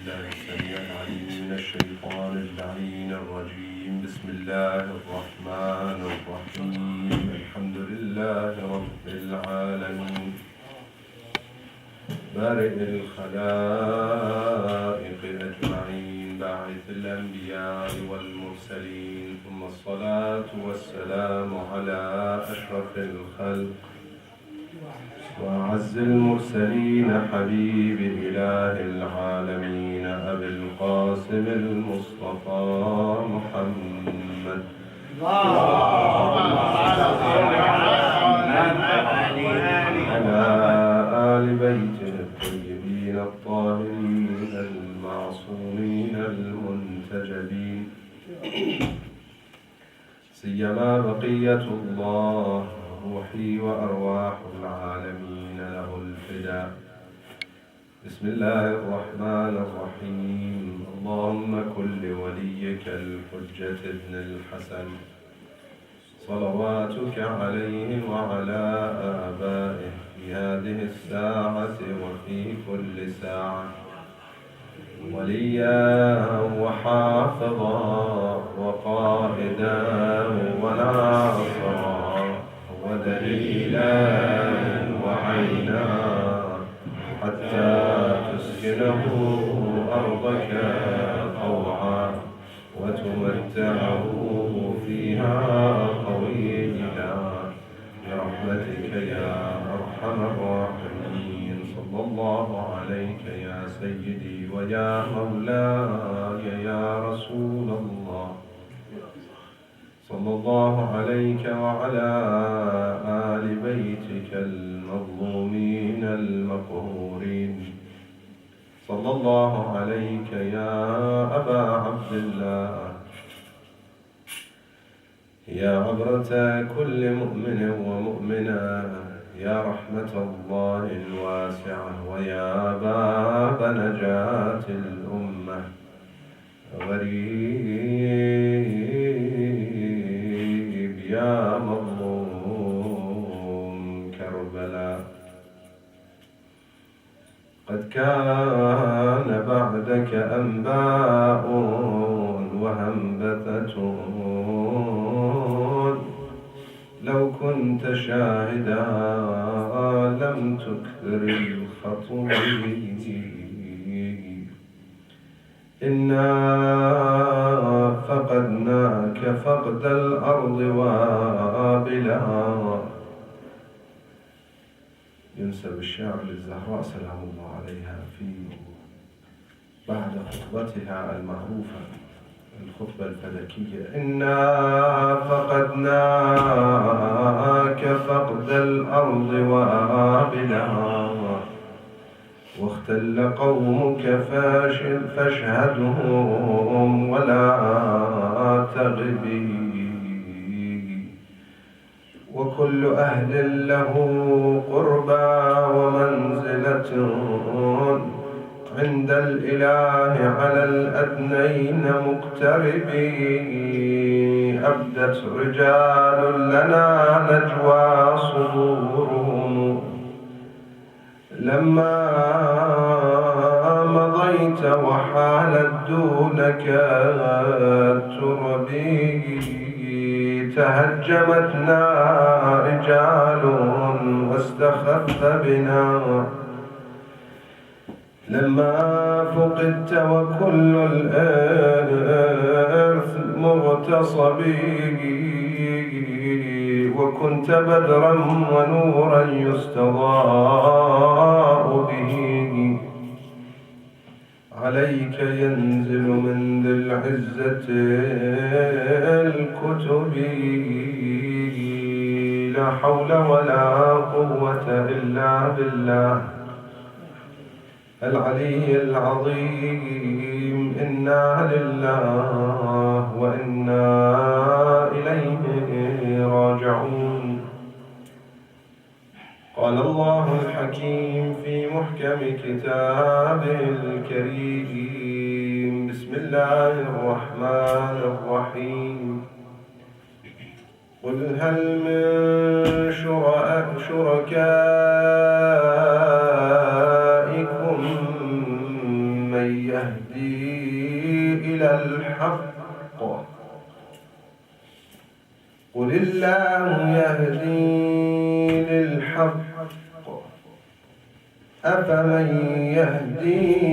بالله السميع العليم من الشيطان اللعين الرجيم. بسم الله الرحمن الرحيم. الحمد لله رب العالمين بارئ الخلائق أجمعين باعث الأنبياء والمرسلين، ثم الصلاة والسلام على أشرف الخلق وأعز المرسلين حبيب إله العالمين أبي القاسم المصطفى محمد وعلى آل بيته الطيبين الطاهرين المعصومين المنتجبين، سيما بقية الله روحي وأرواح العالمين له الفداء. بسم الله الرحمن الرحيم. اللهم كن لوليك الحجة ابن الحسن صلواتك عليه وعلى آبائه في هذه الساعة وفي كل ساعة وليا وحافظا وقائدا وناصرا ودليلا وعينا حتى تسكنه أرضك طوعا وتمتعه فيها طويلا برحمتك يا أرحم الراحمين. صلى الله عليك يا سيدي ويا مولاي يا رسول الله، صلى الله عليك وعلى آل بيتك المظلومين المقهورين، صلى الله عليك يا أبا عبد الله، يا عبرة كل مؤمن ومؤمنة، يا رحمة الله الواسعة، ويا باب نجاة الأمة، غريب يا مظلوم كربلاء. قد كان بعدك أنباء وهنبتة، لو كنت شاهدا لم تكثر الخطوب. إنا فقدناك فقد الأرض وابلها. ينسب الشعر للزهراء سلام الله عليها في بعد خطبتها المعروفة الخطبة الفلكية: إنا فقدناك فقد الأرض وابلها، واختل قومك فاشهدهم ولا تغبي، وكل أهل له قربى ومنزلة عند الإله على الأدنين مقتربين. أبدت رجال لنا نجوى صدورهم لما مضيت وحالت دونك التربي. تهجمتنا رجال واستخف بنا لما فقدت، وكل الإرث مغتصبي، وكنت بدرا ونورا يستضاء به. عليك ينزل من ذي العزة الكتب، لا حول ولا قوة إلا بالله العلي العظيم. إنا لله وإنا إليه راجعون. قال الله الحكيم في محكم كتابه الكريم: بسم الله الرحمن الرحيم. قل هل من شركائكم من يهدي الله يهدي للحق أفمن يهدي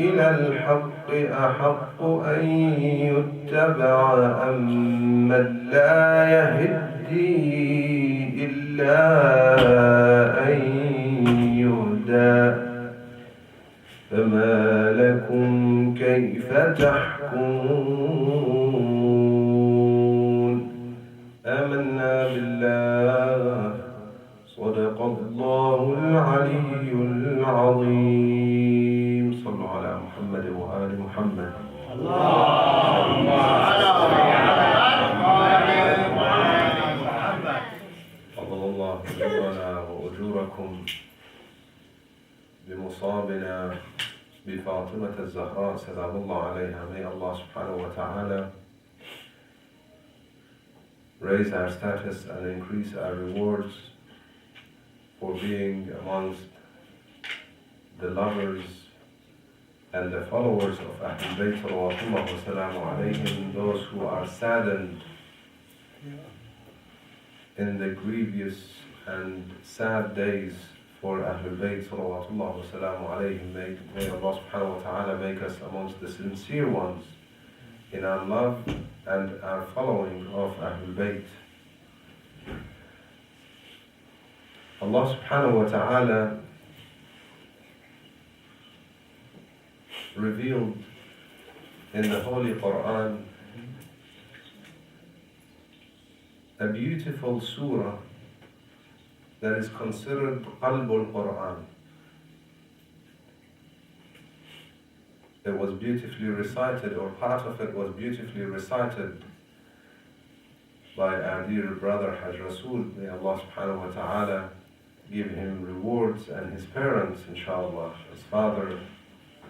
إلى الحق أحق أن يتبع أم من لا يهدي إلا أن يهدى فما لكم كيف تحكمون آمنا بالله صدق الله العلي العظيم صلوا على محمد وآل محمد اللهم فضل الله أجورنا وأجوركم بمصابنا بفاطمة الزهراء سلام الله عليها. May Allah subhanahu wa ta'ala raise our status and increase our rewards for being amongst the lovers and the followers of Ahlul Bayt salawatullah wa salamu alayhim, those who are saddened in the grievous and sad days for Ahlul Bayt salawatullah wa salamu alayhim. May Allah subhanahu wa ta'ala make us amongst the sincere ones in our love and our following of Ahlul Bayt. Allah subhanahu wa ta'ala revealed in the Holy Quran a beautiful surah that is considered Qalbul Quran. It was beautifully recited, or part of it was beautifully recited by our dear brother Hajj Rasul. May Allah subhanahu wa ta'ala give him rewards, and his parents, inshallah, his father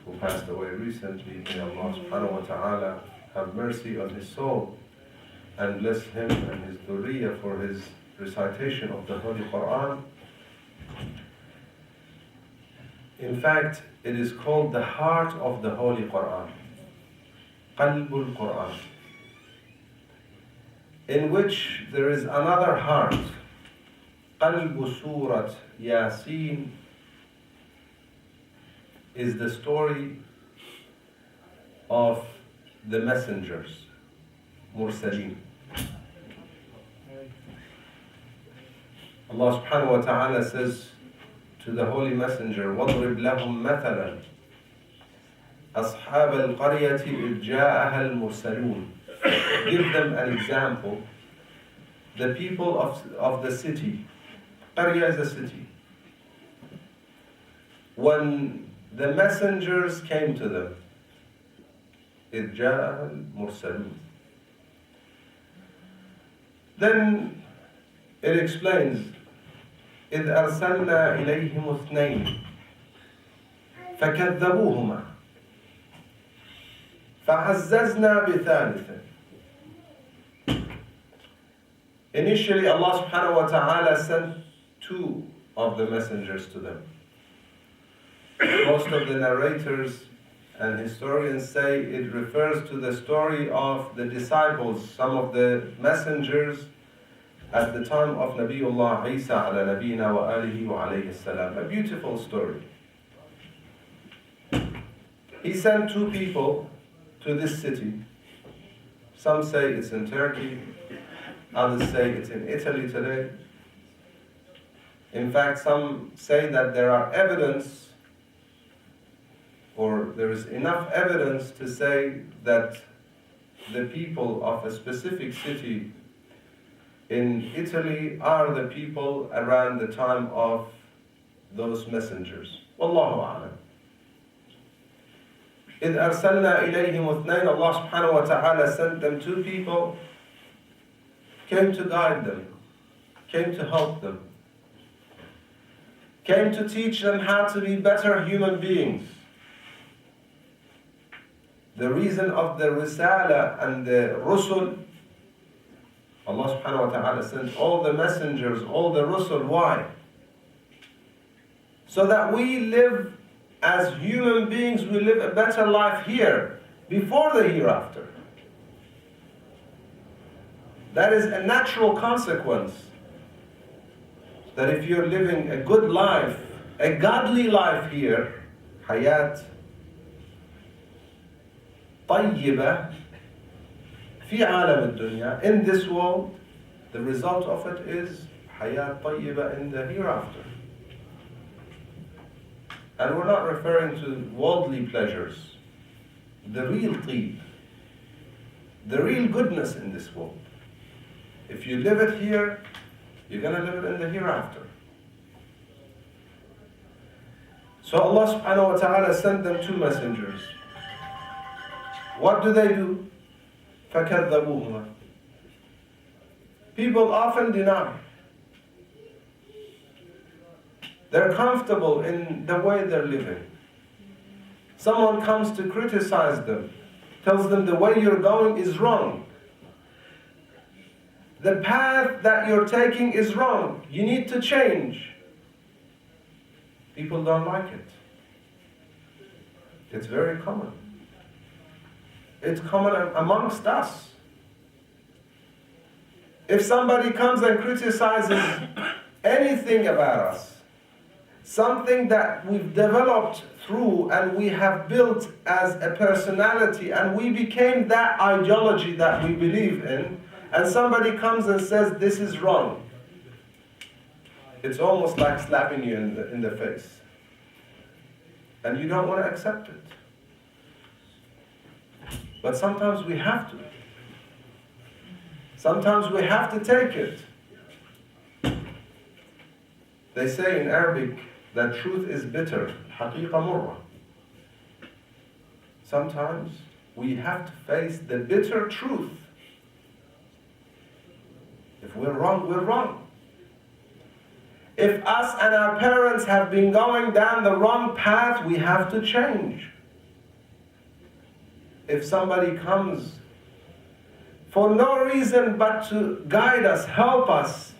who passed away recently. May Allah subhanahu wa ta'ala have mercy on his soul and bless him and his duriyah for his recitation of the Holy Quran. In fact, it is called the heart of the Holy Quran, Qalbul Quran, in which there is another heart, Qalbu Surat Yasin, is the story of the messengers, Mursaleen. Allah subhanahu wa ta'ala says to the Holy Messenger, وَاضْرِبْ لَهُمْ مَثَلًا أَصْحَابَ الْقَرْيَةِ إِذْ جَاءَهَا الْمُرْسَلُونَ. Give them an example. The people of the city. Qarya is a city. When the messengers came to them, إِذْ جَاءَهَا الْمُرْسَلُونَ. Then it explains, إِذْ أَرْسَلْنَا إِلَيْهِمُ اثْنَيْنِ فَكَذَّبُوهُمَا فَعَزَّزْنَا بِثَالِثٍ. Initially, Allah subhanahu wa ta'ala sent two of the messengers to them. Most of the narrators and historians say it refers to the story of the disciples, some of the messengers at the time of Nabiullah Isa ala nabina wa alihi wa alayhi salam. A beautiful story. He sent two people to this city. Some say it's in Turkey, others say it's in Italy today. In fact, some say that there are evidence, or there is enough evidence to say that the people of a specific city in Italy are the people around the time of those messengers. Wallahu a'lam. إِذْ أَرْسَلْنَا إِلَيْهِمُ اثْنَيْنِ. Allah subhanahu wa ta'ala sent them two people, came to guide them, came to help them, came to teach them how to be better human beings. The reason of the Risala and the Rusul, Allah subhanahu wa ta'ala sent all the messengers, all the Rusul. Why? So that we live as human beings, we live a better life here, before the hereafter. That is a natural consequence. That if you're living a good life, a godly life here, hayat طيبة في عالم الدنيا, in this world, the result of it is hayat طيبة in the hereafter. And we're not referring to worldly pleasures, the real طيب, the real goodness in this world. If you live it here, you're going to live it in the hereafter. So Allah subhanahu wa ta'ala sent them two messengers. What do? فَكَذَّبُوهُمَا. People often deny. They're comfortable in the way they're living. Someone comes to criticize them, tells them the way you're going is wrong. The path that you're taking is wrong. You need to change. People don't like it. It's very common. It's common amongst us. If somebody comes and criticizes anything about us, something that we've developed through and we have built as a personality and we became that ideology that we believe in, and somebody comes and says this is wrong, it's almost like slapping you in the face. And you don't want to accept it. But sometimes we have to. Sometimes we have to take it. They say in Arabic that truth is bitter. حقيقة مرة. Sometimes we have to face the bitter truth. If we're wrong, we're wrong. If us and our parents have been going down the wrong path, we have to change. If somebody comes for no reason but to guide us, help us,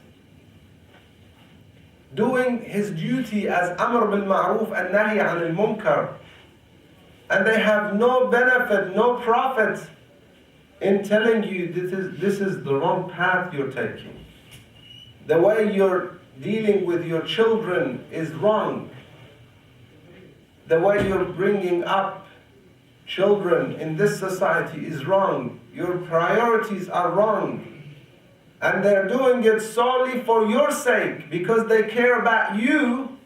doing his duty as Amr bil Ma'ruf and Nahi anil Munkar, and they have no benefit, no profit in telling you this is the wrong path you're taking. The way you're dealing with your children is wrong. The way you're bringing up children in this society is wrong. Your priorities are wrong. And they're doing it solely for your sake because they care about you.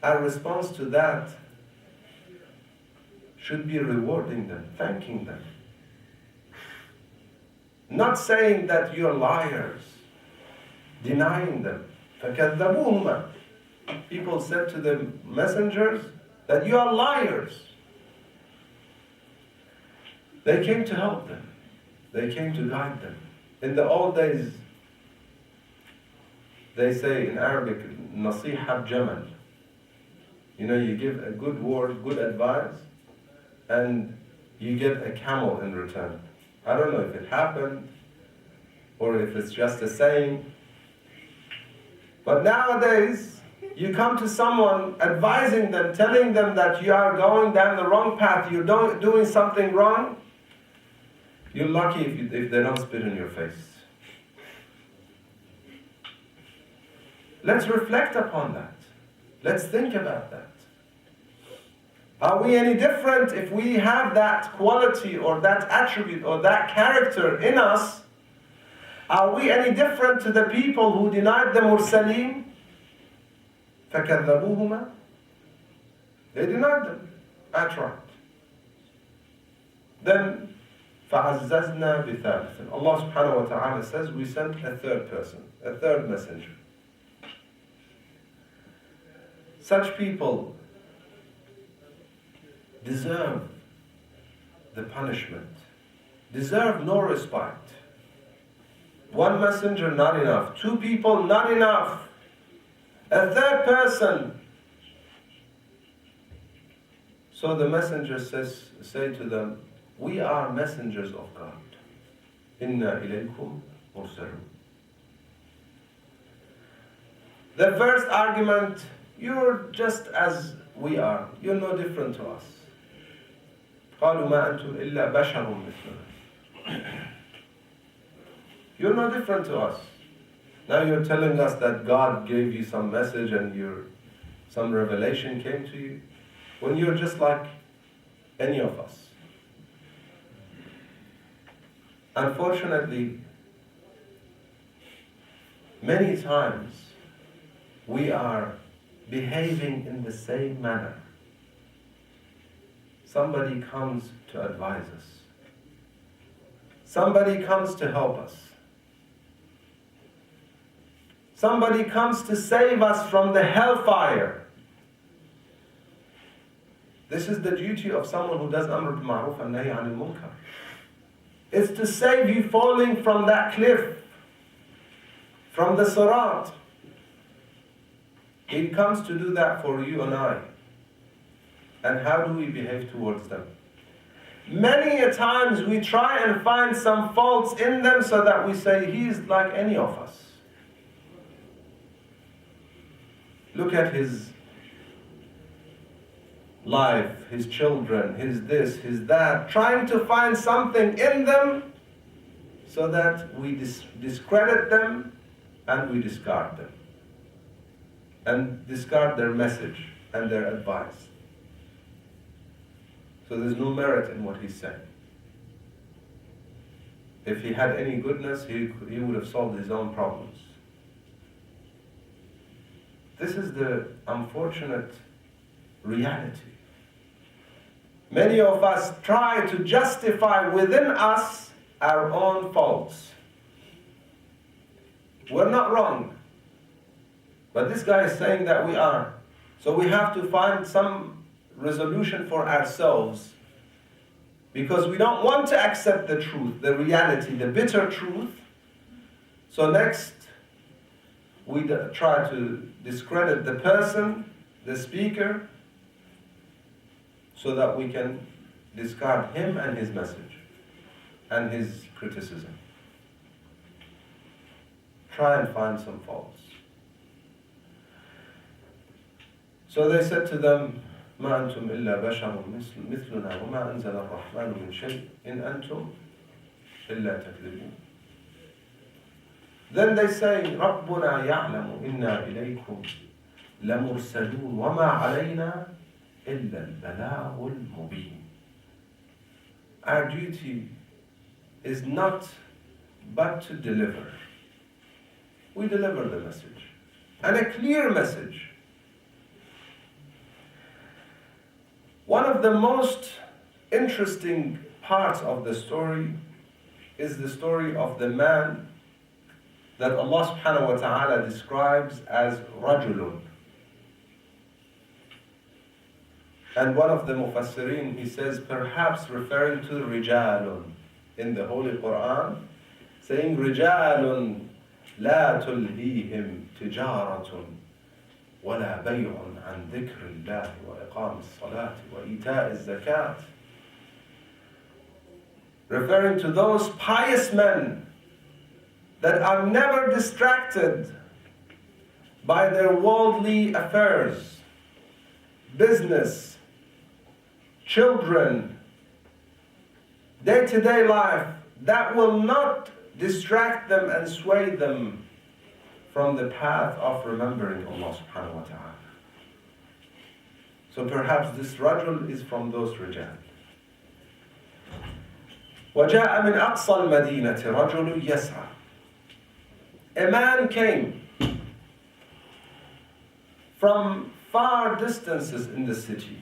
Our response to that should be rewarding them, thanking them. Not saying that you're liars, denying them. فَكَذَّبُوهُمَا. People said to the messengers that you are liars. They came to help them. They came to guide them. In the old days, they say in Arabic, nasiha jamal. You know, you give a good word, good advice, and you get a camel in return. I don't know if it happened or if it's just a saying. But nowadays, you come to someone advising them, telling them that you are going down the wrong path, you're doing something wrong. You're lucky if they don't spit in your face. Let's reflect upon that. Let's think about that. Are we any different if we have that quality or that attribute or that character in us? Are we any different to the people who denied the Mursaleen? فَكَذَّبُوهُمَا. They denied them outright. Then فَعَزَّزْنَا بِثَالِثٍ. Allah subhanahu wa ta'ala says we sent a third person, a third messenger. Such people deserve the punishment, deserve no respite. One messenger, not enough. Two people, not enough. A third person. So the messenger say to them, we are messengers of God. Inna ilaykum mursalun. The first argument, you're just as we are. You're no different to us. قالوا ما أنتم إلا بشر مثلنا. You're no different to us. Now you're telling us that God gave you some message and some revelation came to you, when you're just like any of us. Unfortunately, many times we are behaving in the same manner. Somebody comes to advise us. Somebody comes to help us. Somebody comes to save us from the hellfire. This is the duty of someone who does amr bil ma'ruf and nahy anil munkar. It's to save you falling from that cliff, from the sirat. He comes to do that for you and I. And how do we behave towards them? Many a times we try and find some faults in them so that we say, he's like any of us. Look at his life, his children, his this, his that, trying to find something in them so that we discredit them and we discard them. And discard their message and their advice. So there's no merit in what he's saying. If he had any goodness, he would have solved his own problems. This is the unfortunate reality. Many of us try to justify within us our own faults. We're not wrong. But this guy is saying that we are. So we have to find some resolution for ourselves, because we don't want to accept the truth, the reality, the bitter truth. So next, we try to discredit the person, the speaker, so that we can discard him and his message and his criticism. Try and find some faults. So they said to them, ما أنتم إلا بشر مثلنا وما أنزل الرحمن من شيء إن أنتم إلا تكذبون. Then they say, ربنا يعلم إنا إليكم لمرسلون وما علينا إلا البلاغ المبين. Our duty is not but to deliver. We deliver the message, and a clear message. One of the most interesting parts of the story is the story of the man that Allah subhanahu wa ta'ala describes as rajulun. And one of the mufassirin, he says, perhaps referring to rijalun in the Holy Quran, saying rijalun la tulhihim tijaratun ولا بيع عن ذكر الله وإقام الصلاة وإيتاء الزكاة. Referring to those pious men that are never distracted by their worldly affairs, business, children, day-to-day life, that will not distract them and sway them from the path of remembering Allah subhanahu wa ta'ala. So perhaps this rajul is from those rijal. وَجَاءَ مِنْ أَقْصَى الْمَدِينَةِ رَجُلٌ يَسْعَى. A man came from far distances in the city.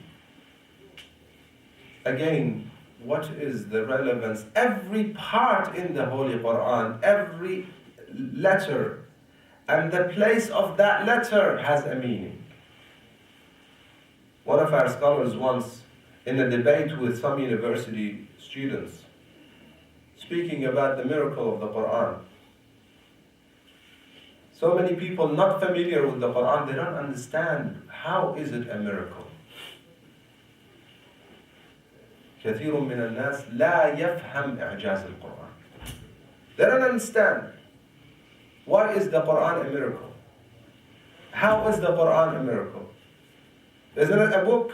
Again, what is the relevance? Every part in the Holy Quran, every letter, and the place of that letter has a meaning. One of our scholars once, in a debate with some university students, speaking about the miracle of the Quran. So many people not familiar with the Quran, they don't understand how is it a miracle. كثير من الناس لا يفهم إعجاز القرآن. They don't understand. Why is the Quran a miracle? How is the Quran a miracle? Isn't it a book?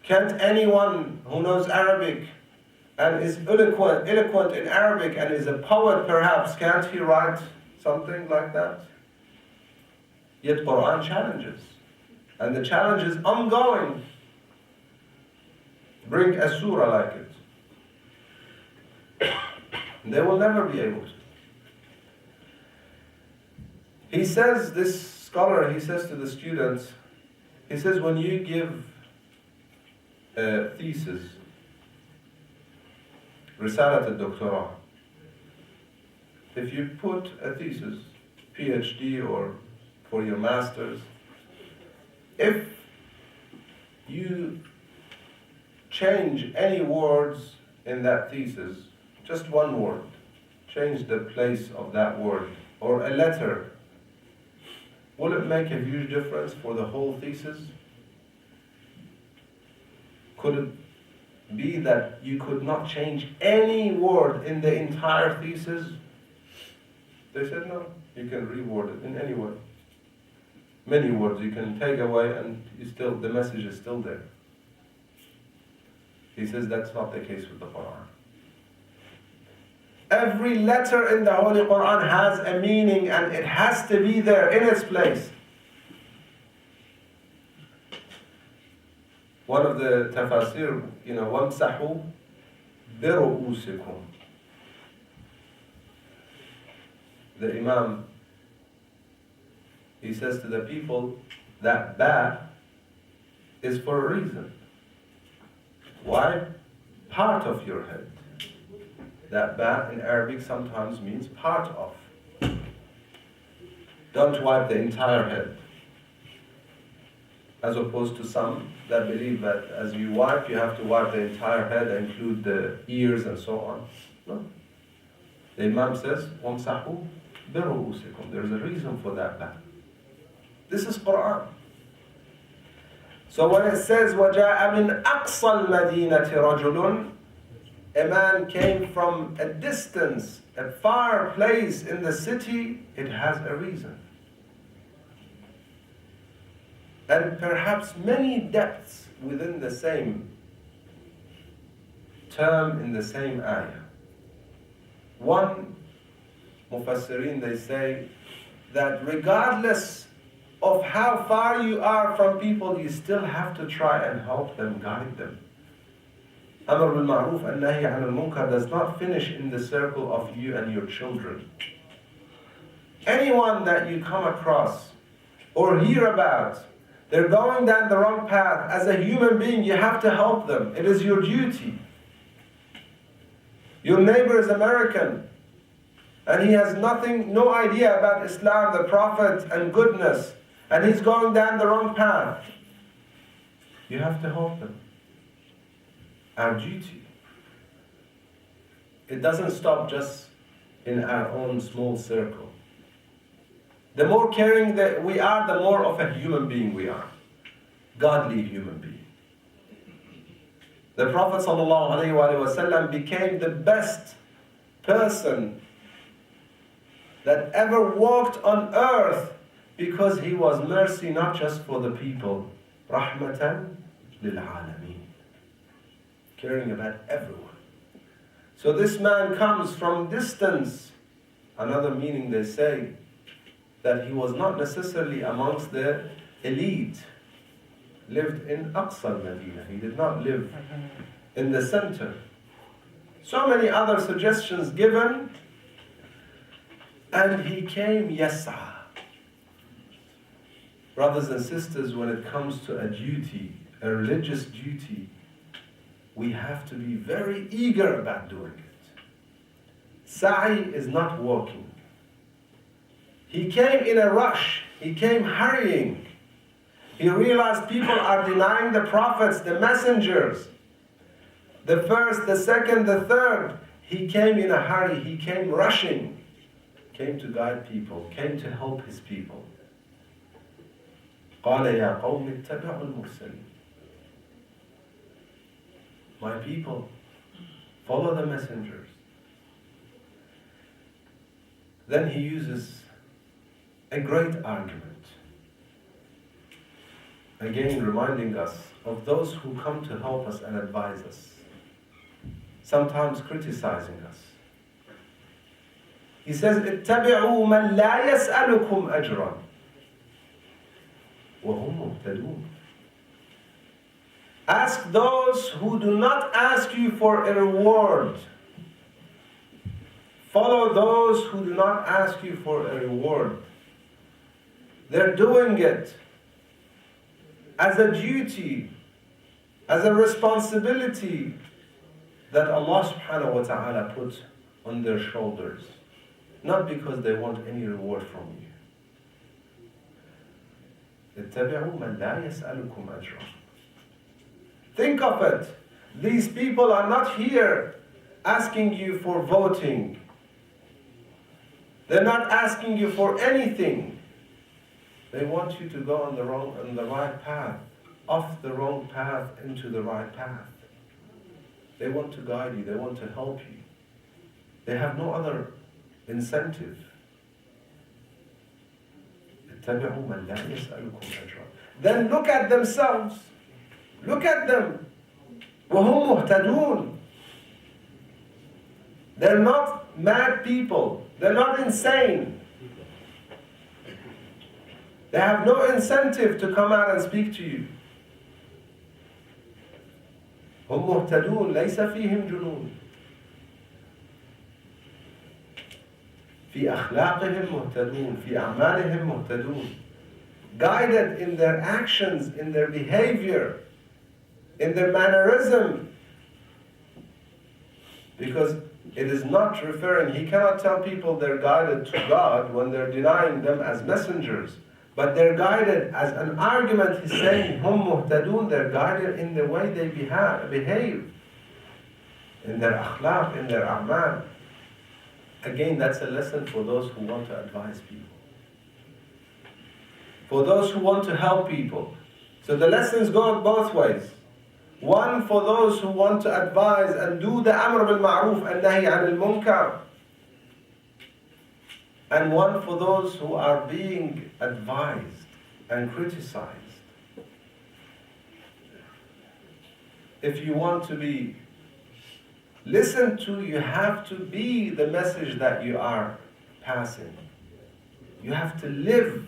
Can't anyone who knows Arabic and is eloquent in Arabic and is a poet perhaps, can't he write something like that? Yet Quran challenges. And the challenge is ongoing. Bring a surah like it. They will never be able to. He says, this scholar, he says to the students, he says, when you give a thesis, رسالة الدكتوراه, if you put a thesis, PhD or for your master's, if you change any words in that thesis, just one word, change the place of that word, or a letter, will it make a huge difference for the whole thesis? Could it be that you could not change any word in the entire thesis? They said no, you can reword it in any way. Many words you can take away and the message is still there. He says that's not the case with the Quran. Every letter in the Holy Quran has a meaning and it has to be there in its place. One of the tafasir, وَامْسَحُوا بِرُؤُوسِكُمْ. The Imam, he says to the people that ba is for a reason. Why? Part of your head. That ba in Arabic sometimes means part of. Don't wipe the entire head. As opposed to some that believe that as you wipe, you have to wipe the entire head, include the ears and so on. No. The Imam says, وَامْسَحُوا بِرُؤُوسِكُمْ. There's a reason for that ba. This is Quran. So when it says, وَجَاءَ مِنْ أَقْصَى الْمَدِينَةِ رَجُلٌ, a man came from a distance, a far place in the city, it has a reason. And perhaps many depths within the same term in the same ayah. One, Mufassirin, they say that regardless of how far you are from people, you still have to try and help them, guide them. Amr bil Ma'ruf and Nahi anil Munkar does not finish in the circle of you and your children. Anyone that you come across or hear about, they're going down the wrong path. As a human being, you have to help them. It is your duty. Your neighbor is American, and he has no idea about Islam, the Prophet, and goodness, and he's going down the wrong path. You have to help them. Our duty. It doesn't stop just in our own small circle. The more caring that we are, the more of a human being we are. Godly human being. The Prophet ﷺ became the best person that ever walked on earth because he was mercy not just for the people, rahmatan lil alameen, caring about everyone. So this man comes from distance. Another meaning they say that he was not necessarily amongst the elite, lived in Aqsa al-Madinah. He did not live in the center. So many other suggestions given, and he came yas'a. Brothers and sisters, when it comes to a duty, a religious duty, we have to be very eager about doing it. Sa'i is not walking. He came in a rush. He came hurrying. He realized people are denying the prophets, the messengers. The first, the second, the third. He came in a hurry. He came rushing. Came to guide people. Came to help his people. قال يا قوم اتبعوا المرسلين. My people, follow the messengers. Then he uses a great argument. Again, reminding us of those who come to help us and advise us. sometimes criticizing us. He says, اتبعوا من لا يسألكم أجرا وهم مهتدون. Ask those who do not ask you for a reward. Follow those who do not ask you for a reward. They're doing it as a duty, as a responsibility that Allah subhanahu wa ta'ala put on their shoulders. Not because they want any reward from you. اتبعوا من لا يسألكم أجرا. Think of it. These people are not here asking you for voting. They're not asking you for anything. They want you to go on the right path, off the wrong path into the right path. They want to guide you. They want to help you. They have no other incentive. اتبعوا من لا يسألكم أجرا. Then look at themselves. Look at them. وهم مهتدون. They're not mad people. They're not insane. They have no incentive to come out and speak to you. هم مهتدون ليس فيهم جنون. في أخلاقهم مهتدون. في أعمالهم مهتدون. Guided in their actions, in their behavior, in their mannerism. Because it is not referring, he cannot tell people they're guided to God when they're denying them as messengers. But they're guided as an argument. He's saying, hum muhtadun, they're guided in the way they behave. In their akhlaq, in their a'mal. Again, that's a lesson for those who want to advise people. For those who want to help people. So the lessons go both ways. One for those who want to advise and do the amr bil ma'roof and nahi anil munkar. And one for those who are being advised and criticized. If you want to be listened to, you have to be the message that you are passing. You have to live.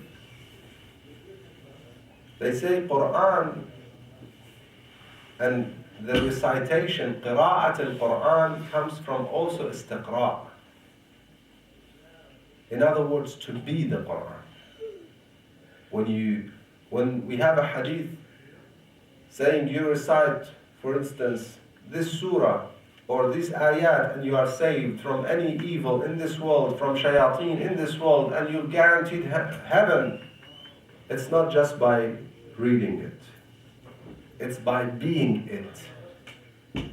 They say Quran and the recitation, qira'at al-Quran, comes from also istiqra'. In other words, to be the Quran. When we have a hadith saying you recite, for instance, this surah or this ayat and you are saved from any evil in this world, from shayateen in this world, and you're guaranteed heaven, it's not just by reading it. It's by being it.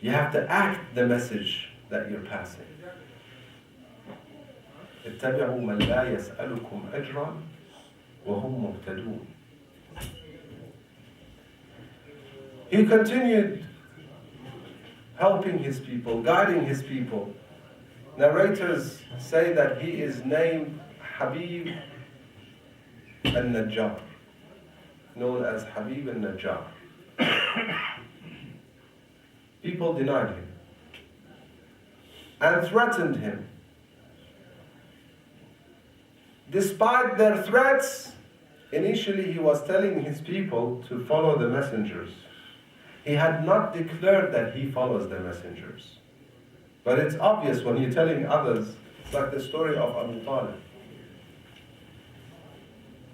You have to act the message that you're passing. اتبعوا من لا يسألكم أجرا وهم مهتدون. He continued helping his people, guiding his people. Narrators say that he is named Habib al-Najjar, known as Habib al-Najjar. People denied him and threatened him. Despite their threats, initially he was telling his people to follow the messengers. He had not declared that he follows the messengers. But it's obvious when you're telling others, it's like the story of Abu Talib,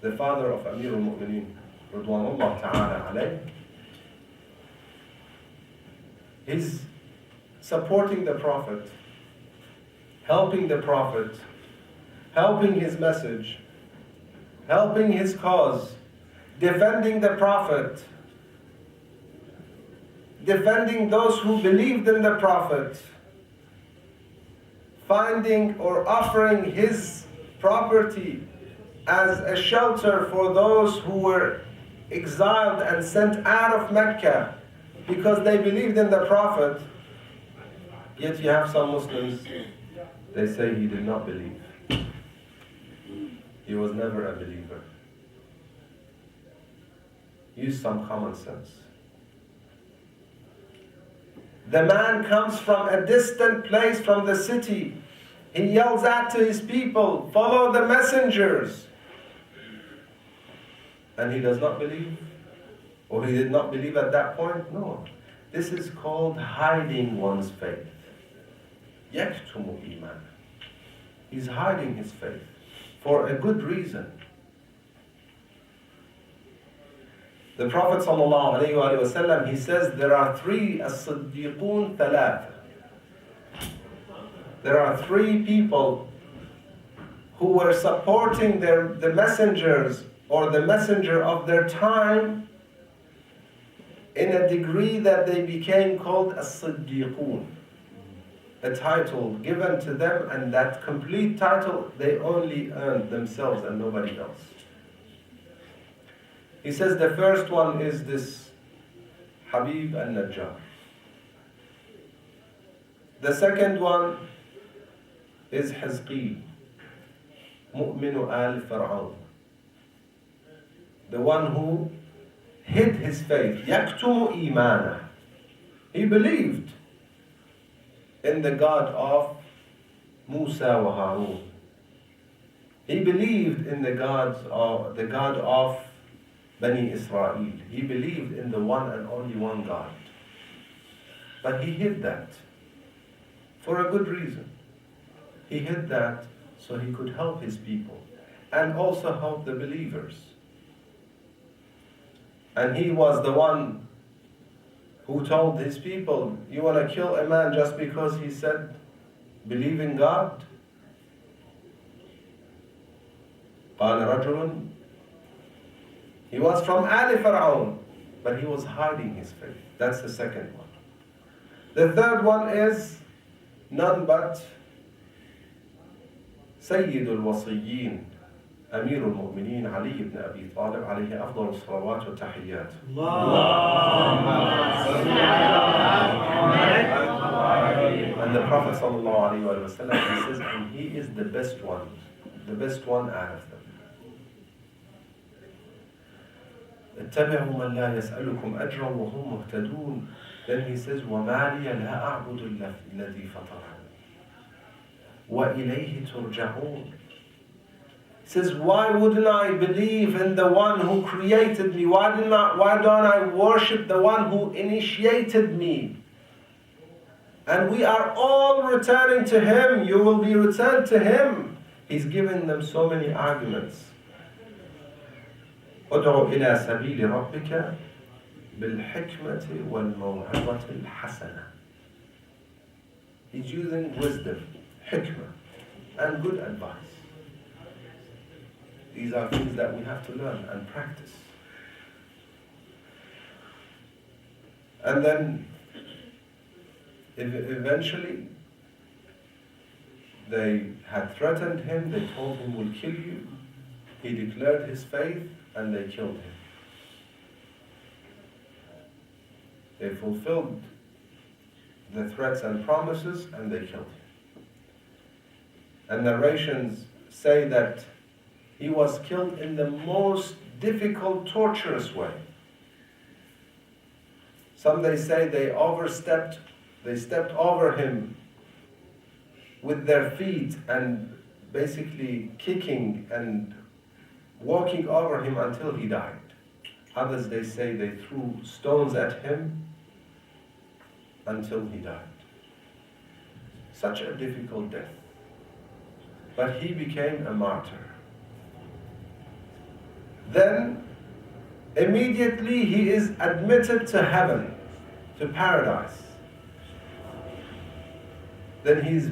the father of Amir al-Mu'mineen, Ridwanullah ta'ala alayh. He's supporting the Prophet, helping the Prophet, helping his message, helping his cause, defending the Prophet, defending those who believed in the Prophet, finding or offering his property as a shelter for those who were exiled and sent out of Mecca because they believed in the Prophet. Yet you have some Muslims, they say he did not believe. He was never a believer. Use some common sense. The man comes from a distant place from the city. He yells out to his people, follow the messengers. And he does not believe? Or he did not believe at that point? No. This is called hiding one's faith. يَكْتُمُ إِيمَانَهُ. He's hiding his faith for a good reason. The Prophet ﷺ, he says there are three as-siddiqun thalatha. There are three people who were supporting the messengers or the messenger of their time in a degree that they became called as-siddiqun. A title given to them, and that complete title they only earned themselves and nobody else. He says the first one is this Habib al-Najjar. The second one is Hizqi, Mu'minu al-Fir'aun. The one who hid his faith, yaktumu imana. He believed in the God of Musa wa Harun. He believed in the God of Bani Israel. He believed in the one and only one God. But he hid that for a good reason. He hid that so he could help his people and also help the believers. And he was the one who told his people, you want to kill a man just because he said, believe in God? قال رجل. He was from Ali Fir'aun, but he was hiding his faith. That's the second one. The third one is none but سيد الوصيين أمير المؤمنين علي بن أبي طالب عليه أفضل الصلوات والتحيات. And the Prophet ﷺ, he says, and he is the best one out of them. اتبعوا من لا يسألكم أجرا وهم مهتدون. Then he says, وما لي لا أعبد الذي فطرني وإليه ترجعون. He says, why wouldn't I believe in the one who created me? Why don't I worship the one who initiated me? And we are all returning to him. You will be returned to him. He's giving them so many arguments. ادعو إلى سبيل ربك بالحكمة والموعظة الحسنة. He's using wisdom, hikmah, and good advice. These are things that we have to learn and practice. And then eventually they had threatened him. They told him, we'll kill you. He declared his faith and they killed him. They fulfilled the threats and promises and they killed him. And narrations say that he was killed in the most difficult, torturous way. Some they say they stepped over him with their feet and basically kicking and walking over him until he died. Others they say they threw stones at him until he died. Such a difficult death. But he became a martyr. Then immediately he is admitted to heaven, to paradise. Then he's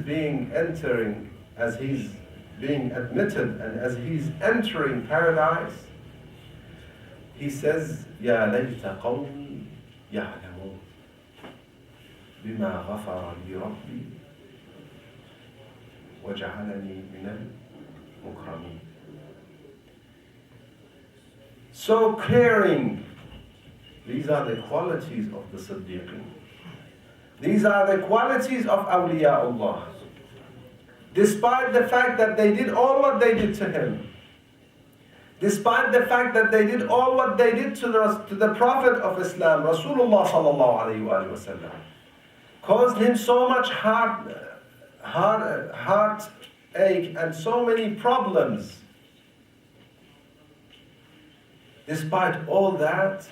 as he's being admitted and as he's entering paradise, he says, يا ليت قومي يعلمون بما غفر لي ربي وجعلني من المكرمين. So caring. These are the qualities of the Siddiqeen. These are the qualities of awliyaullah. Despite the fact that they did all what they did to him, despite the fact that they did all what they did to the Prophet of Islam, Rasulullah sallallahu alayhi wa sallam, caused him so much heartache and so many problems. Despite all that,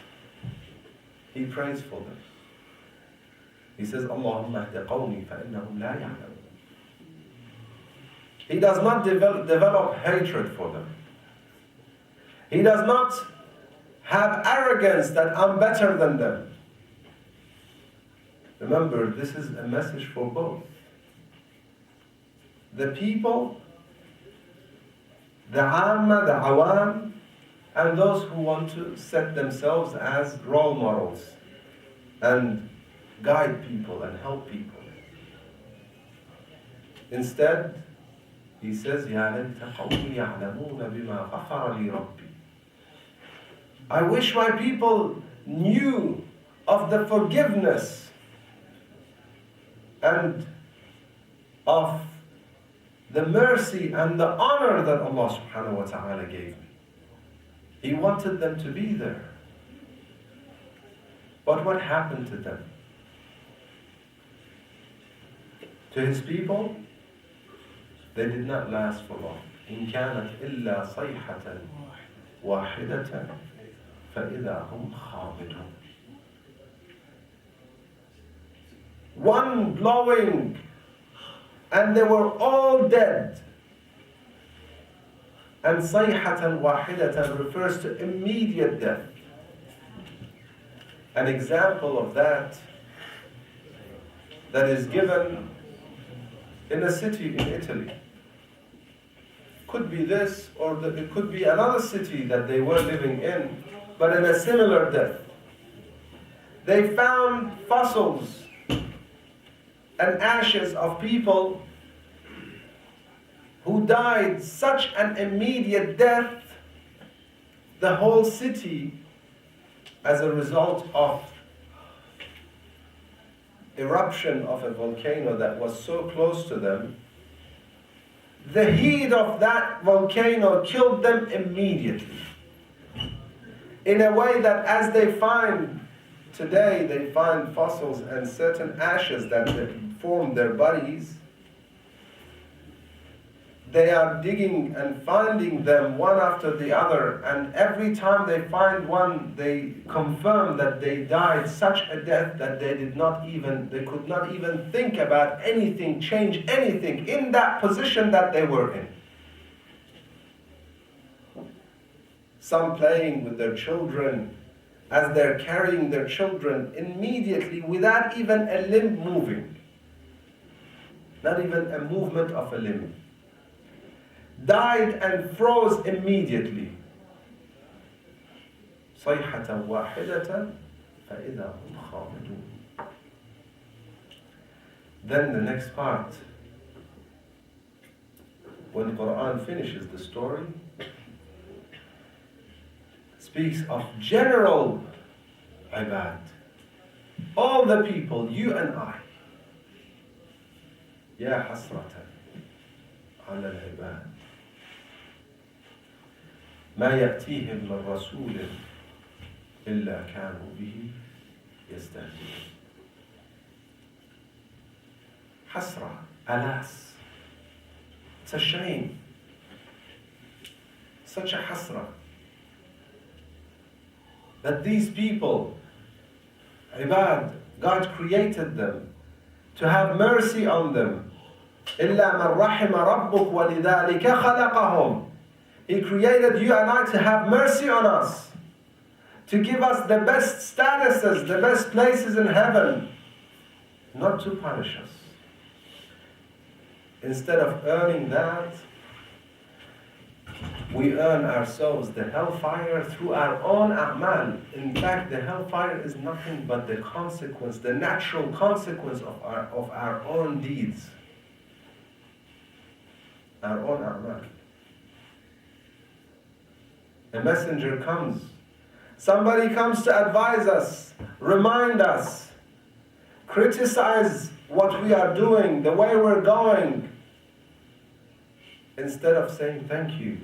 he prays for them. He says, Allahumma ahdi qawmi fa innahum la ya'lamun. He does not develop hatred for them. He does not have arrogance that I'm better than them. Remember, this is a message for both. The people, the Amma, the Awam, and those who want to set themselves as role models and guide people and help people. Instead, he says, يَا لَيْتَ قَوْمِي يَعْلَمُونَ بِمَا غَفَرَ لِي رَبِّي. I wish my people knew of the forgiveness and of the mercy and the honor that Allah subhanahu wa ta'ala gave me. He wanted them to be there. But what happened to them? To his people, they did not last for long. إِن كَانَتْ إِلَّا صَيْحَةً وَاحِدَةً فَإِذَا هُمْ خَامِدُونَ. One blowing, and they were all dead. And صَيْحَةً وَاحِدَةً refers to immediate death. An example of that is given in a city in Italy. Could be this, or it could be another city that they were living in, but in a similar death. They found fossils and ashes of people who died such an immediate death, the whole city, as a result of eruption of a volcano that was so close to them, the heat of that volcano killed them immediately. In a way that as they find today, they find fossils and certain ashes that form their bodies, they are digging and finding them one after the other, and every time they find one, they confirm that they died such a death that they could not even think about anything, change anything in that position that they were in. Some playing with their children, as they're carrying their children immediately without even a limb moving, not even a movement of a limb, died and froze immediately. صيحة واحدة فإذا هم خامدون. Then the next part, when the Quran finishes the story, speaks of general ibad. All the people, you and I. يا حسرة على العباد ما يأتيهم من رسول إلا كانوا به يستهزئون. حسرة, alas, it's a shame, such a hasra, that these people, ibad, God created them to have mercy on them. إلا من رحم ربك ولذلك خلقهم. He created you and I to have mercy on us, to give us the best statuses, the best places in heaven, not to punish us. Instead of earning that, we earn ourselves the hellfire through our own a'mal. In fact, the hellfire is nothing but the consequence, the natural consequence of our own deeds, our own a'mal. A messenger comes. Somebody comes to advise us, remind us, criticize what we are doing, the way we're going. Instead of saying thank you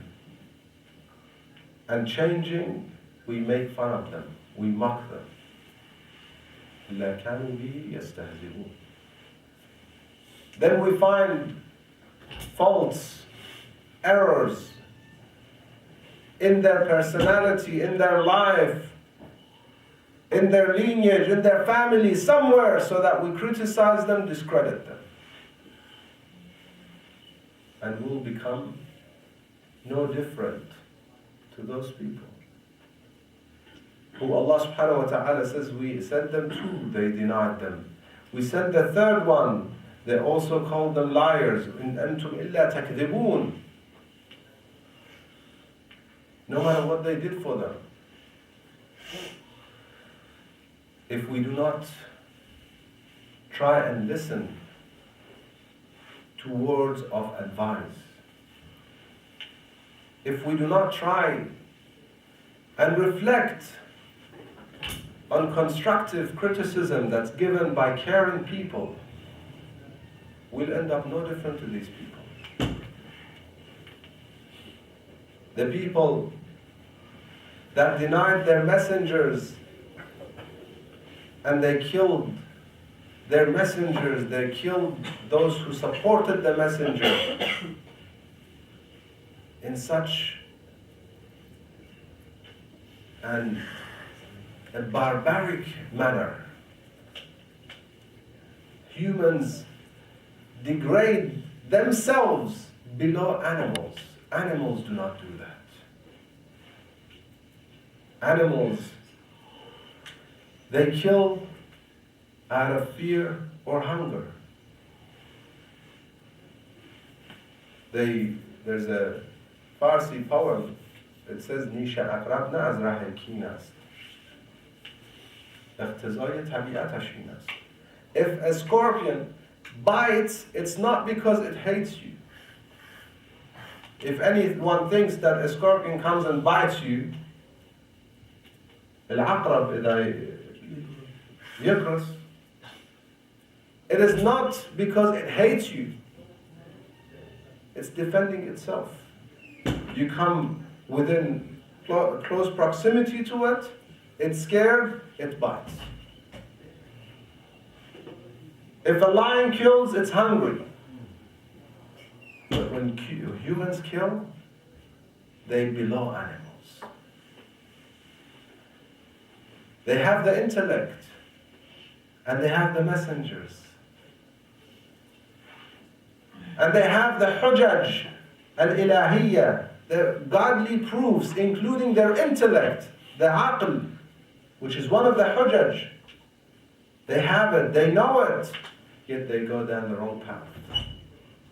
and changing, we make fun of them, we mock them. إِلَّا كَانُوا بِهِ يَسْتَهْزِئُونَ. then we find faults, errors in their personality, in their life, in their lineage, in their family, somewhere, so that we criticize them, discredit them. And we'll become no different to those people who Allah subhanahu wa ta'ala says we sent them to, they denied them. We sent the third one, they also called them liars. In antum illa takdibun. No matter what they did for them. If we do not try and listen to words of advice, if we do not try and reflect on constructive criticism that's given by caring people, we'll end up no different to these people. The people that denied their messengers and they killed their messengers, they killed those who supported the messenger in such a barbaric manner. Humans degrade themselves below animals. Animals do not do that. Animals, they kill out of fear or hunger. There's a Farsi poem, it says, Nisha aqrab na az rah kin ast. اقتضای طبیعتش این است. If a scorpion bites, it's not because it hates you. If anyone thinks that a scorpion comes and bites you, العقرب إذا يقرص, it is not because it hates you. It's defending itself. You come within close proximity to it, it's scared, it bites. If a lion kills, it's hungry. But when humans kill, they below animals. They have the intellect, and they have the messengers. And they have the hujaj, al-ilahiyya, the godly proofs, including their intellect, the aql, which is one of the hujaj. They have it, they know it, yet they go down the wrong path.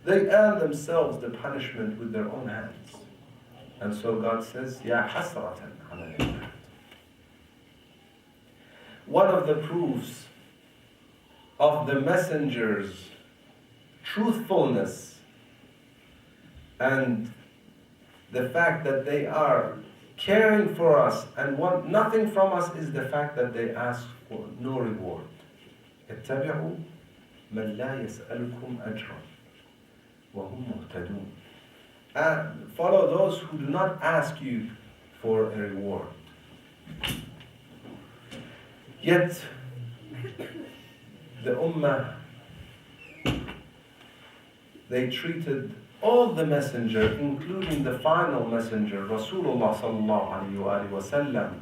They earn themselves the punishment with their own hands. And so God says, Ya hasratan ala al-ibad. One of the proofs of the messenger's truthfulness and the fact that they are caring for us and want nothing from us is the fact that they ask for no reward. اتبعوا من لا يسألكم أجرا وهم مهتدون. And follow those who do not ask you for a reward. Yet the Ummah, they treated all the messenger, including the final messenger, Rasulullah sallallahu alayhi wa sallam,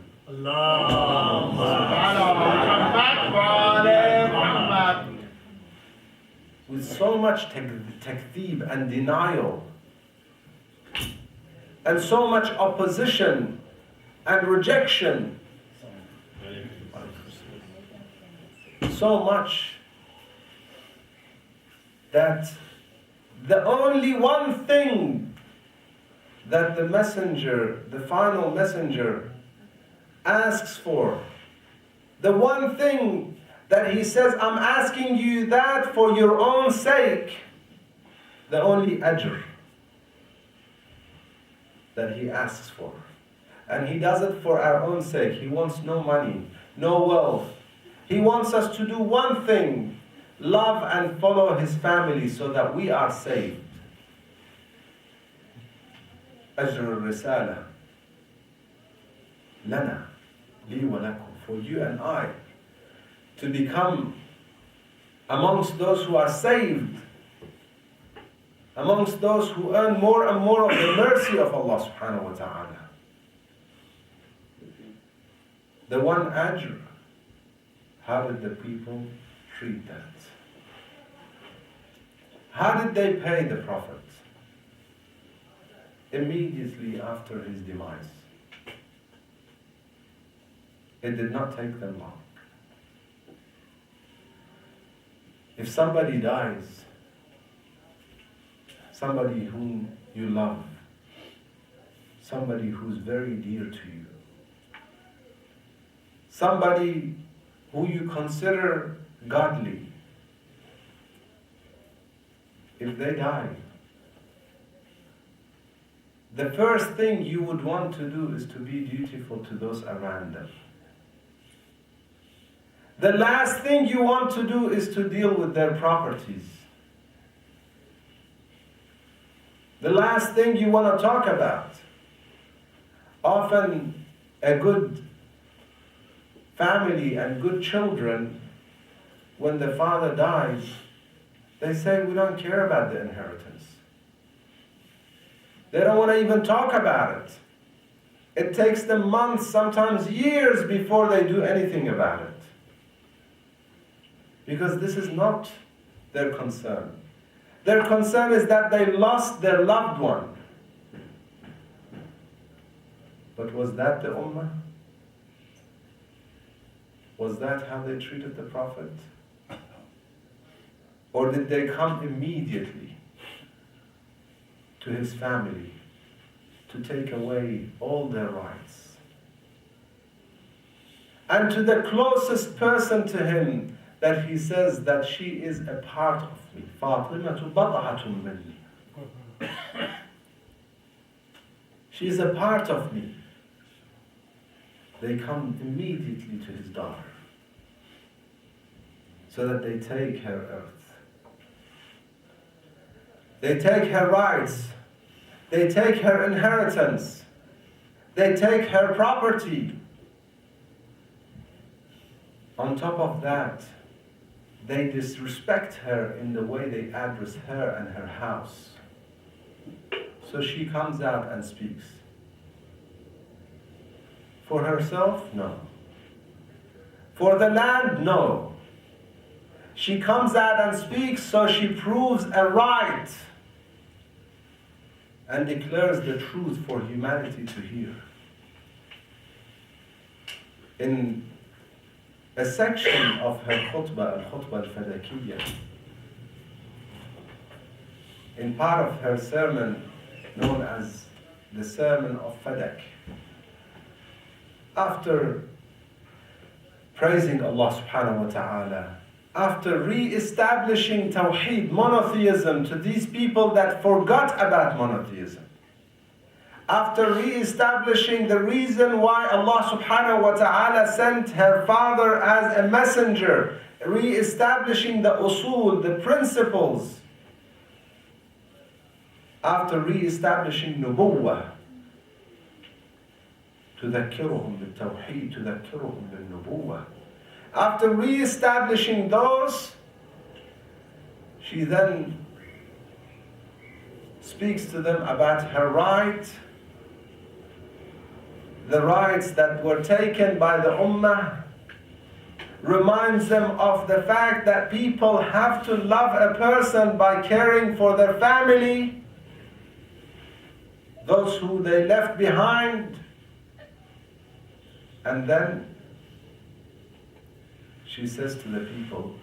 with so much takdeeb and denial, and so much opposition and rejection, so much that the only one thing that the messenger, the final messenger, asks for, the one thing that he says, I'm asking you that for your own sake, the only ajr that he asks for. And he does it for our own sake. He wants no money, no wealth. He wants us to do one thing, love and follow his family so that we are saved. أجر الرسالة لنا لي ولكم, for you and I to become amongst those who are saved amongst those who earn more and more of the mercy of Allah subhanahu wa ta'ala. The one ajr. How did the people treat that? How did they pay the Prophet? Immediately after his demise. It did not take them long. If somebody dies, somebody whom you love, somebody who's very dear to you, somebody who you consider godly, if they die, the first thing you would want to do is to be dutiful to those around them. The last thing you want to do is to deal with their properties. The last thing you want to talk about. Often a good family and good children, when the father dies, they say, we don't care about the inheritance. They don't want to even talk about it. It takes them months, sometimes years, before they do anything about it. Because this is not their concern. Their concern is that they lost their loved one. But was that the ummah? Was that how they treated the Prophet? Or did they come immediately to his family to take away all their rights? And to the closest person to him, that he says that she is a part of me. فَاطِمَةُ بَضْعَةٌ مِّنِّي. She is a part of me. They come immediately to his daughter so that they take her earth. They take her rights. They take her inheritance. They take her property. On top of that, they disrespect her in the way they address her and her house. So she comes out and speaks. For herself? No. For the land? No. She comes out and speaks, so she proves a right and declares the truth for humanity to hear. In a section of her khutbah, al-khutbah al-fadakiyya, in part of her sermon known as the Sermon of Fadak, after praising Allah subhanahu wa ta'ala, after re-establishing Tawheed, monotheism, to these people that forgot about monotheism, after re-establishing the reason why Allah subhanahu wa ta'ala sent her father as a messenger, re-establishing the usul, the principles, after re-establishing nubuwwah, تذكرهم بالتوحيد تذكرهم بالنبوة, after re-establishing those, she then speaks to them about her right, the rights that were taken by the ummah, reminds them of the fact that people have to love a person by caring for their family, those who they left behind. And then she says to the people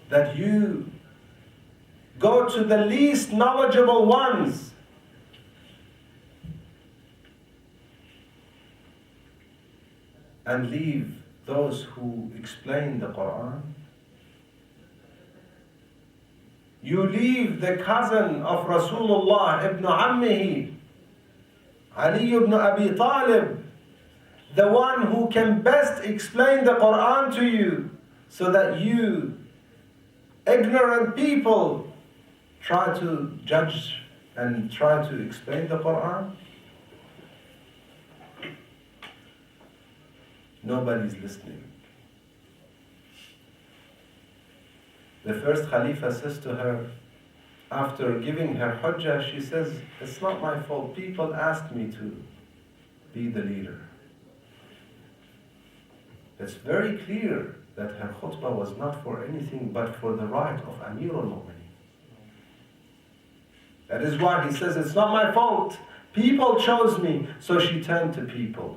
that you go to the least knowledgeable ones and leave those who explain the Quran. You leave the cousin of Rasulullah, ibn Ammihi, Ali ibn Abi Talib, the one who can best explain the Quran to you, so that you, ignorant people, try to judge and try to explain the Quran. Nobody's listening. The first Khalifa says to her, after giving her hujjah, she says, it's not my fault. People asked me to be the leader. It's very clear that her khutbah was not for anything but for the right of Amir al-Mu'mineen. That is why he says, it's not my fault. People chose me. So she turned to people.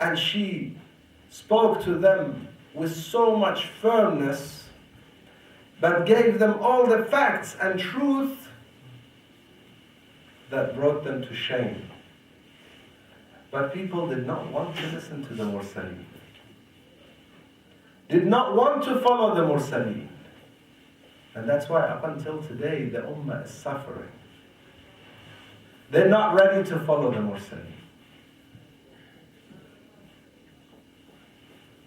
And she spoke to them with so much firmness, but gave them all the facts and truth that brought them to shame. But people did not want to listen to the Mursaleen. Did not want to follow the Mursaleen. And that's why up until today, the Ummah is suffering. They're not ready to follow the Mursaleen.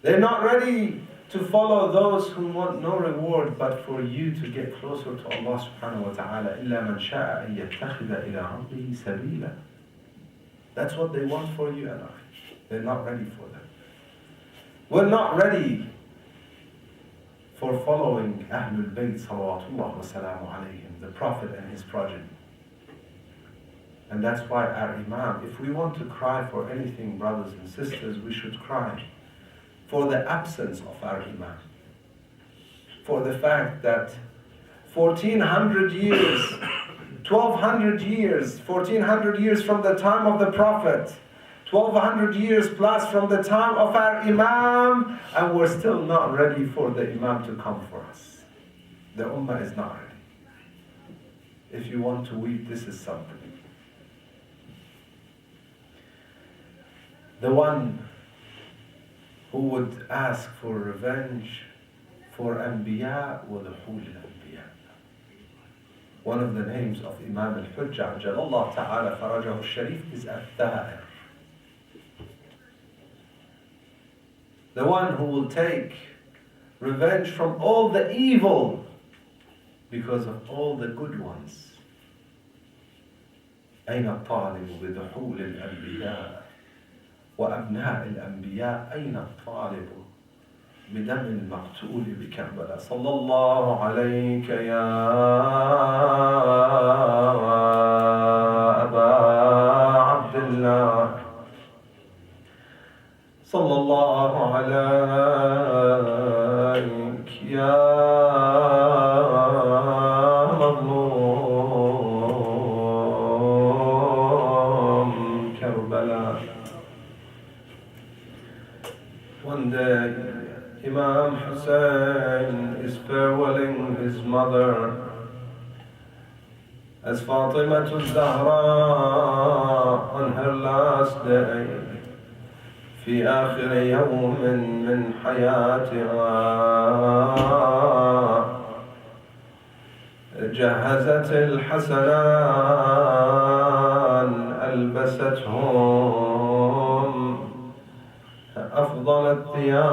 They're not ready to follow those who want no reward but for you to get closer to Allah subhanahu wa ta'ala. إِلَّا مَنْ شَاءَ أَن يَتَّخِذَ إِلَىٰ رَبِّهِ سَبِيلًا. That's what they want for you and I. They're not ready for that. We're not ready for following Ahlul Bayt salawatullah wa salamu alayhim, the Prophet and his progeny. And that's why our Imam, if we want to cry for anything, brothers and sisters, we should cry for the absence of our Imam. For the fact that 1400 years, 1200 years, 1400 years from the time of the Prophet, 1200 years plus from the time of our Imam, and we're still not ready for the Imam to come for us. The Ummah is not ready. If you want to weep, this is something. The one who would ask for revenge for Anbiya wa Dhuhul al-Anbiya. One of the names of Imam al-Hujjah, Jalallah Ta'ala Farajahu al-Sharif, is Al-Tha'ir. The one who will take revenge from all the evil because of all the good ones. أين الطالب بذحول الأنبياء وأبناء الأنبياء أين الطالب بدم المقتول بكربلاء صلى الله عليك يا أبا عبد الله صلى الله عليك يا مظلوم كربلاء. One day, Imam Hussein is farewelling his mother as Fatima al-Zahra on her last day. في آخر يوم من حياتها جهزت الحسنان ألبستهم أفضل الثياب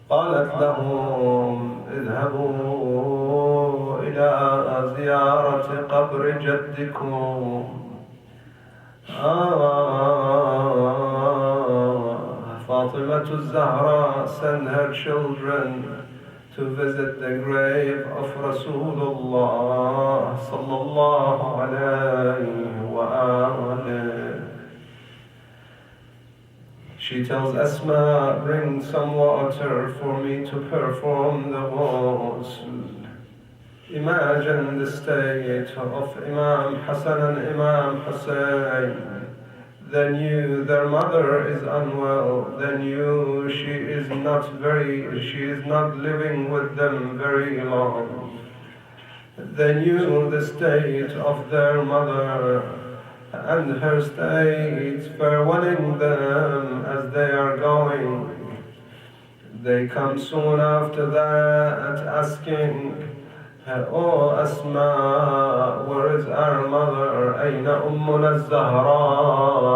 قالت لهم اذهبوا إلى زيارة قبر جدكم. Fatima al-Zahra sent her children to visit the grave of Rasulullah sallallahu alayhi wa alihi. She tells Asma, bring some water for me to perform the ghusl. Imagine the state of Imam Hassan and Imam Hussein. They knew their mother is unwell. They knew she is not living with them very long. They knew the state of their mother and her state, farewelling them as they are going. They come soon after that asking, oh Asma, where is our mother? أين أمنا الزهراء?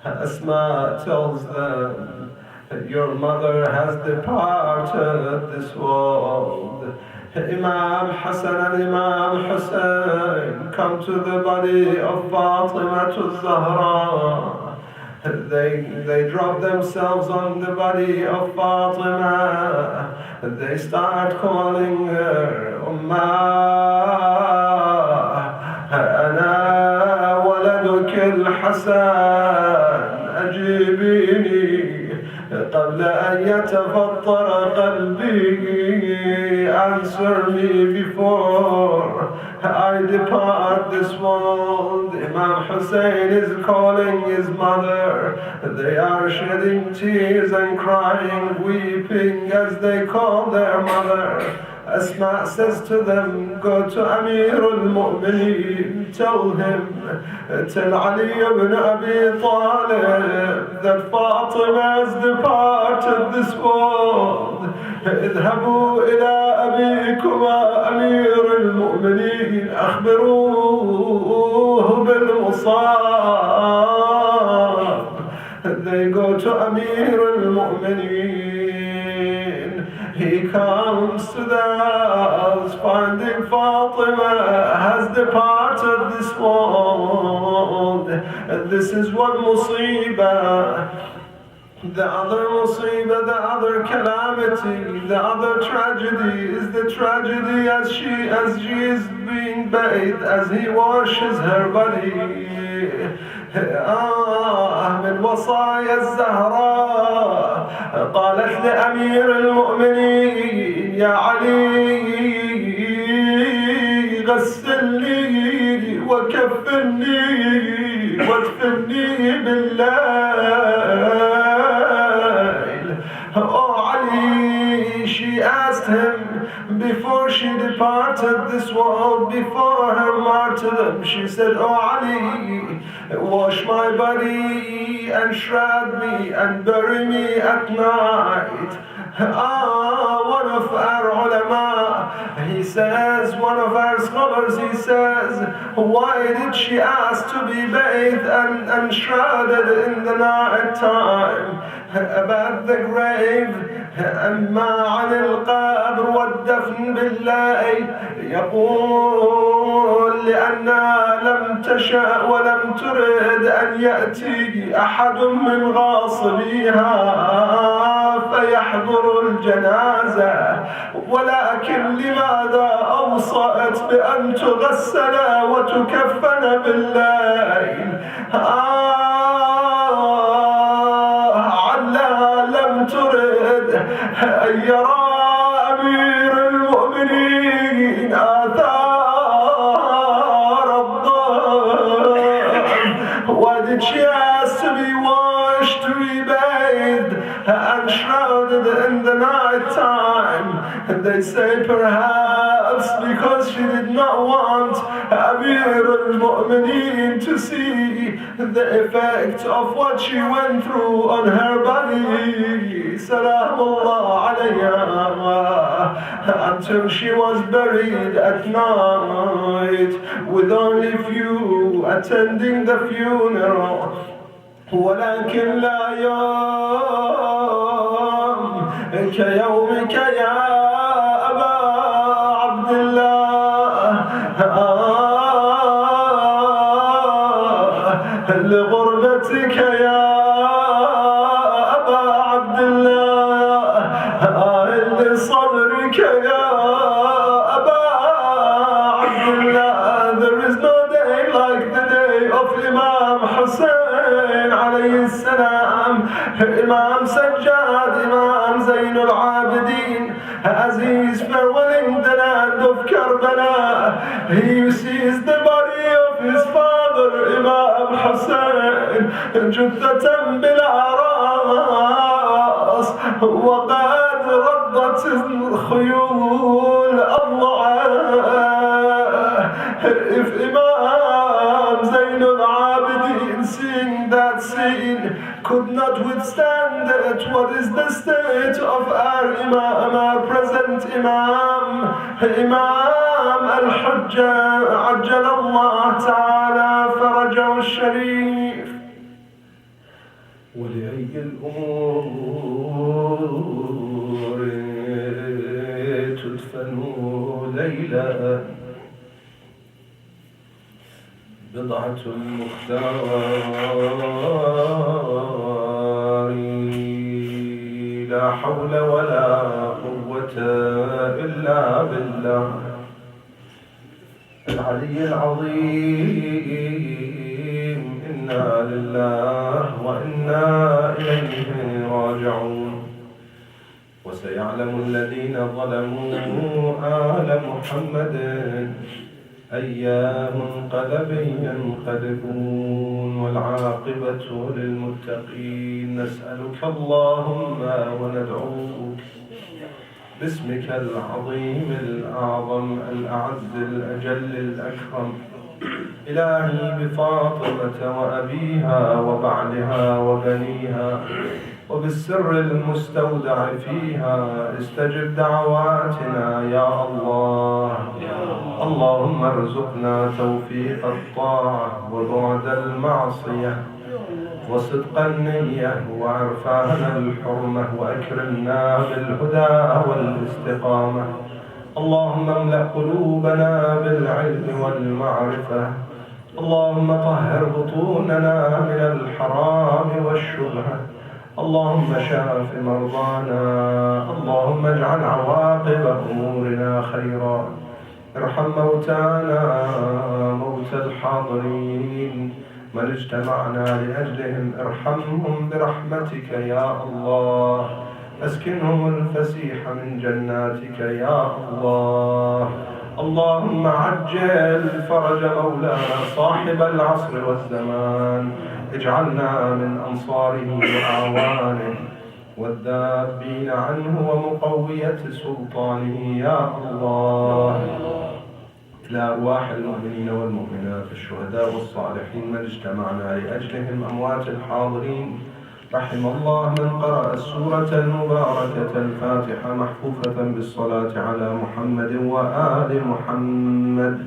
Asma tells them that your mother has departed this world. Imam Hassan and Imam Hussein come to the body of Fatima al-Zahra They drop themselves on the body of Fatima. They start calling her Ummah. Ana waladuk al-Hasan, ajibini قبل أن يتفطر قلبي. Answer me before I depart this world. Imam Hussein is calling his mother. They are shedding tears and crying, weeping as they call their mother. Asma says to them, go to Amir al-Mu'mineen, tell Ali ibn Abi Talib that Fatima has departed this world. اذهبوا إلى أبيكما أمير المؤمنين أخبروه بالمصاب. They go to Amir al-Mu'mineen. He comes to the house finding Fatima has departed this world. This is one musibah. The other musibah, the other calamity, the other tragedy is the tragedy as she is being bathed, as he washes her body. من وصايا الزهراء قالت لأمير المؤمنين يا علي غسلني وكفني وادفني بالليل. Oh Ali, she asked him before she departed this world, before her martyrdom, she said, oh Ali, wash my body and shroud me and bury me at night. One of our ulama, he says, one of our scholars, he says, why did she ask to be bathed and shrouded in the night time? About the grave, أما عن القبر والدفن بالليل يقول لأنها لم تشأ ولم ترد أن يأتي أحد من غاصبيها فيحضر الجنازة، ولكن لماذا أوصأت بأن تغسل وتكفن بالليل؟ علها لم ترد أن يرى أمير المؤمنين آثار الضرب. Why did she ask to be washed, to be bathed and shrouded in the night time? And they say perhaps because she did not want Amir al-Mu'mineen to see the effect of what she went through on her body, Salamullah alayha, until she was buried at night with only few attending the funeral. ولكن لا يوم كيومك يا أبا عبد الله لغربتك يا أبا عبد الله لصبرك يا أبا عبد الله. There is no day like the day of Imam Hussein alayhi salam, Imam Sajjad, Imam Zainul Abidin. As he is farewelling the land of Karbala, he sees the body of his father Imam Hussein جثة بلا راس وقد ردت الخيول الضعاف. If Imam Zainul Abidin, seeing that scene, could not withstand it, what is the state of our Imam, our present Imam, Imam al-Hujja, عجل الله تعالى فرجه الشريف. ولأي الأمور تدفن ليلة بضعة المختار لا حول ولا قوة إلا بالله العلي العظيم. إنا لله وإنا إليه راجعون. وسيعلم الذين ظلموا آل محمد أي منقلب ينقلبون والعاقبة للمتقين. نسألك اللهم وندعوك باسمك العظيم الأعظم الأعز الأجل الأكرم إلهي بفاطمة وأبيها وبعلها وبنيها وبالسر المستودع فيها استجب دعواتنا يا الله. اللهم ارزقنا توفيق الطاعة وبعد المعصية وصدق النية وعرفان الحرمة وأكرمنا بالهدى والاستقامة. اللهم املأ قلوبنا بالعلم والمعرفة. اللهم طهر بطوننا من الحرام والشبهة. اللهم شاف مرضانا. اللهم اجعل عواقب أمورنا خيرا. ارحم موتانا موتى الحاضرين من اجتمعنا لأجلهم ارحمهم برحمتك يا الله. أسكنهم الفسيح من جناتك يا الله. اللهم عجل فرج مولانا صاحب العصر والزمان. اجعلنا من أنصاره وأعوانه والذابين عنه ومقوية سلطانه يا الله. إلى أرواح المؤمنين والمؤمنات الشهداء والصالحين من اجتمعنا لأجلهم أموات الحاضرين. رحم الله من قرأ السورة المباركة الفاتحة محفوفة بالصلاة على محمد وآل محمد.